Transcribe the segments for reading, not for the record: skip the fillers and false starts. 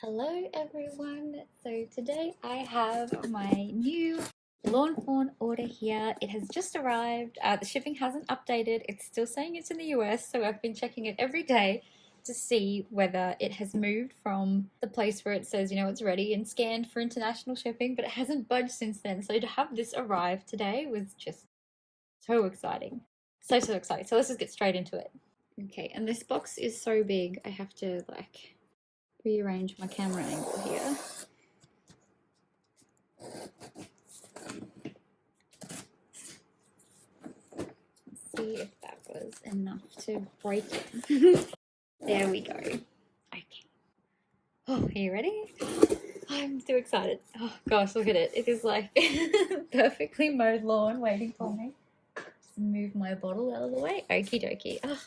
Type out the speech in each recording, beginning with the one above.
Hello everyone, so today I have my new Lawn Fawn order here. It has just arrived. The shipping hasn't updated. It's still saying it's in the US, so I've been checking it every day to see whether it has moved from the place where it says, it's ready and scanned for international shipping, but it hasn't budged since then. So to have this arrive today was just so exciting. So exciting. So let's just get straight into it. Okay, and this box is so big, I have to rearrange my camera angle here. Let's see if that was enough to break it. There we go. Okay. Oh, are you ready? I'm too excited. Oh gosh, look at it. It is like perfectly mowed lawn waiting for me. Just move my bottle out of the way. Okie dokie. Oh,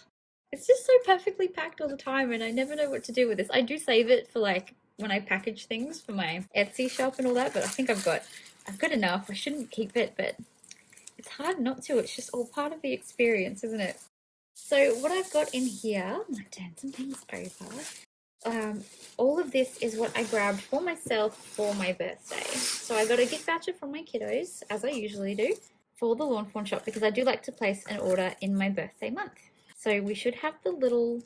it's just so perfectly packed all the time and I never know what to do with this. I do save it for when I package things for my Etsy shop and all that, but I think I've got enough. I shouldn't keep it, but it's hard not to. It's just all part of the experience, isn't it? So what I've got in here, I might turn some things over. All of this is what I grabbed for myself for my birthday. So I got a gift voucher from my kiddos, as I usually do, for the Lawn Fawn shop because I do like to place an order in my birthday month. So we should have the little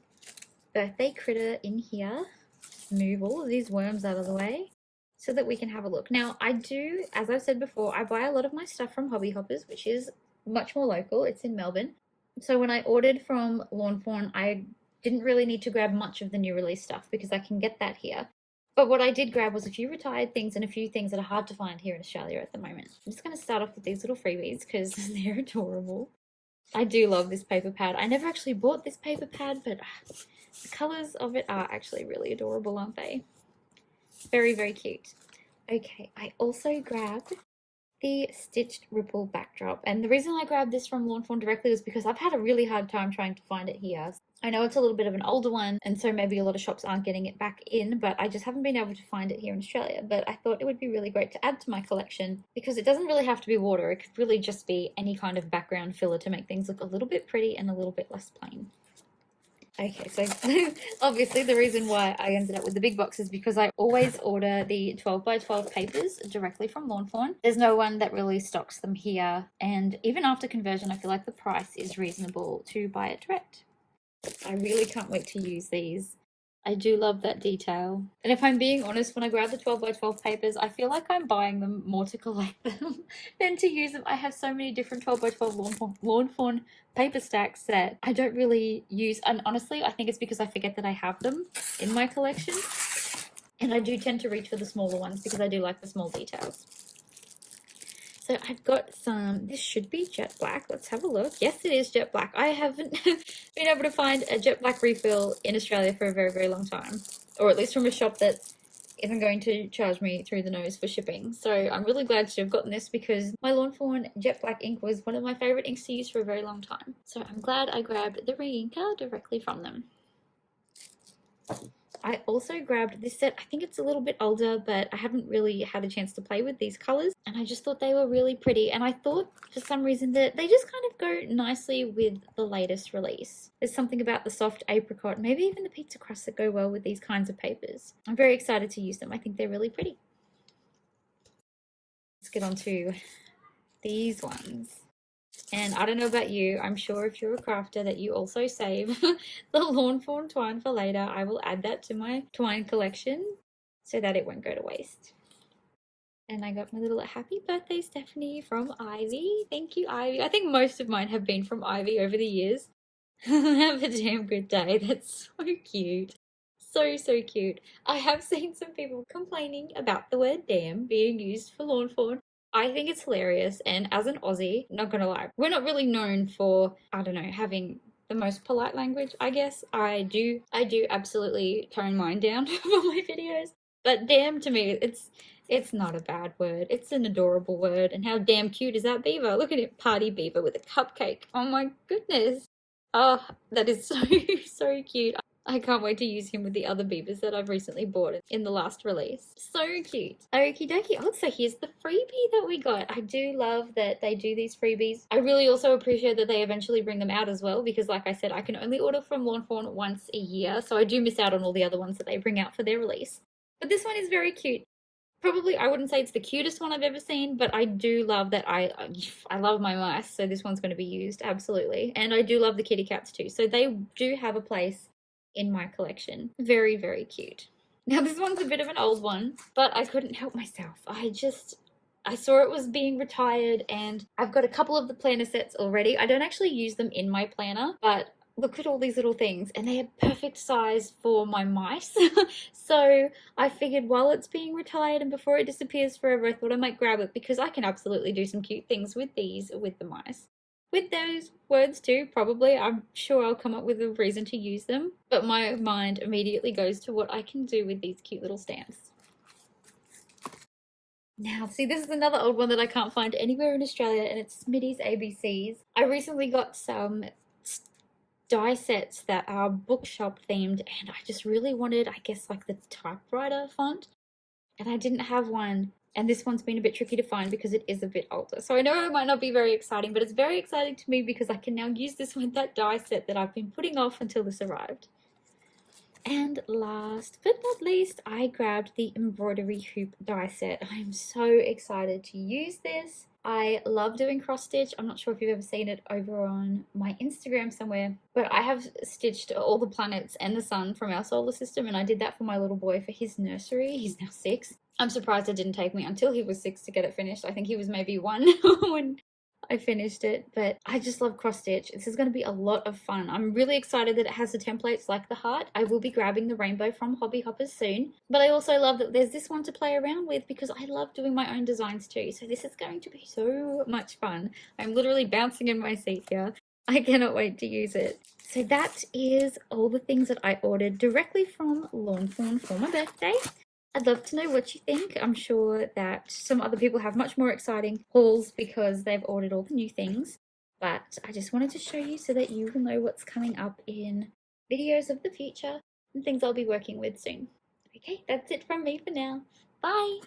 birthday critter in here. Move all of these worms out of the way so that we can have a look. Now, I do, as I've said before, I buy a lot of my stuff from Hobby Hoppers, which is much more local. It's in Melbourne. So when I ordered from Lawn Fawn, I didn't really need to grab much of the new release stuff because I can get that here. But what I did grab was a few retired things and a few things that are hard to find here in Australia at the moment. I'm just going to start off with these little freebies because they're adorable. I do love this paper pad. I never actually bought this paper pad, but the colours of it are actually really adorable, aren't they? Very, very cute. Okay, I also grabbed the stitched ripple backdrop. And the reason I grabbed this from Lawn Fawn directly was because I've had a really hard time trying to find it here. I know it's a little bit of an older one, and so maybe a lot of shops aren't getting it back in, but I just haven't been able to find it here in Australia. But I thought it would be really great to add to my collection because it doesn't really have to be water. It could really just be any kind of background filler to make things look a little bit pretty and a little bit less plain. Okay, so obviously the reason why I ended up with the big box is because I always order the 12 by 12 papers directly from Lawn Fawn. There's no one that really stocks them here, and even after conversion, I feel like the price is reasonable to buy it direct. I really can't wait to use these. I do love that detail. And if I'm being honest, when I grab the 12 by 12 papers, I feel like I'm buying them more to collect them than to use them. I have so many different 12 by 12 Lawn Fawn paper stacks that I don't really use. And honestly, I think it's because I forget that I have them in my collection. And I do tend to reach for the smaller ones because I do like the small details. So I've got some, this should be jet black. Let's have a look. Yes, it is jet black. I haven't been able to find a jet black refill in Australia for a very, very long time. Or at least from a shop that isn't going to charge me through the nose for shipping. So I'm really glad to have gotten this because my Lawn Fawn jet black ink was one of my favorite inks to use for a very long time. So I'm glad I grabbed the re-inker directly from them. I also grabbed this set. I think it's a little bit older, but I haven't really had a chance to play with these colors. And I just thought they were really pretty. And I thought for some reason that they just kind of go nicely with the latest release. There's something about the soft apricot, maybe even the pizza crust that go well with these kinds of papers. I'm very excited to use them. I think they're really pretty. Let's get on to these ones. And I don't know about you, I'm sure if you're a crafter that you also save the Lawn Fawn twine for later. I will add that to my twine collection so that it won't go to waste. And I got my little happy birthday Stephanie from Ivy. Thank you, Ivy. I think most of mine have been from Ivy over the years. Have a damn good day. That's so cute. So cute. I have seen some people complaining about the word damn being used for Lawn Fawn. I think it's hilarious, and as an Aussie, not gonna lie, we're not really known for, I don't know, having the most polite language, I guess. I do absolutely tone mine down for my videos, but damn, to me, it's not a bad word. It's an adorable word, and how damn cute is that beaver? Look at it, party beaver with a cupcake. Oh my goodness. Oh, that is so cute. I can't wait to use him with the other beavers that I've recently bought in the last release. So cute. Okie dokie. Oh, so here's the freebie that we got. I do love that they do these freebies. I really also appreciate that they eventually bring them out as well because like I said, I can only order from Lawn Fawn once a year. So I do miss out on all the other ones that they bring out for their release. But this one is very cute. Probably, I wouldn't say it's the cutest one I've ever seen, but I do love that I love my mice, so this one's going to be used, absolutely. And I do love the kitty cats too, so they do have a place in my collection. Very, very cute. Now, this one's a bit of an old one, but I couldn't help myself. I saw it was being retired, and I've got a couple of the planner sets already. I don't actually use them in my planner, but look at all these little things, and they are perfect size for my mice. So I figured while it's being retired and before it disappears forever, I thought I might grab it because I can absolutely do some cute things with these with the mice. With those words too, probably. I'm sure I'll come up with a reason to use them, but my mind immediately goes to what I can do with these cute little stamps. Now, see, this is another old one that I can't find anywhere in Australia, and it's Smitty's ABCs. I recently got some die sets that are bookshop themed, and I just really wanted, I guess, like the typewriter font, and I didn't have one. And this one's been a bit tricky to find because it is a bit older. So I know it might not be very exciting, but it's very exciting to me because I can now use this with that die set that I've been putting off until this arrived. And last but not least, I grabbed the embroidery hoop die set. I'm so excited to use this. I love doing cross stitch. I'm not sure if you've ever seen it over on my Instagram somewhere, but I have stitched all the planets and the sun from our solar system, and I did that for my little boy for his nursery. He's now 6. I'm surprised it didn't take me until he was 6 to get it finished. I think he was maybe 1 when I finished it, but I just love cross stitch. This is going to be a lot of fun. I'm really excited that it has the templates like the heart. I will be grabbing the rainbow from Hobby Hoppers soon, but I also love that there's this one to play around with because I love doing my own designs too. So this is going to be so much fun. I'm literally bouncing in my seat here. I cannot wait to use it. So that is all the things that I ordered directly from Lawn Fawn for my birthday. I'd love to know what you think. I'm sure that some other people have much more exciting hauls because they've ordered all the new things. But I just wanted to show you so that you will know what's coming up in videos of the future and things I'll be working with soon. Okay, that's it from me for now. Bye!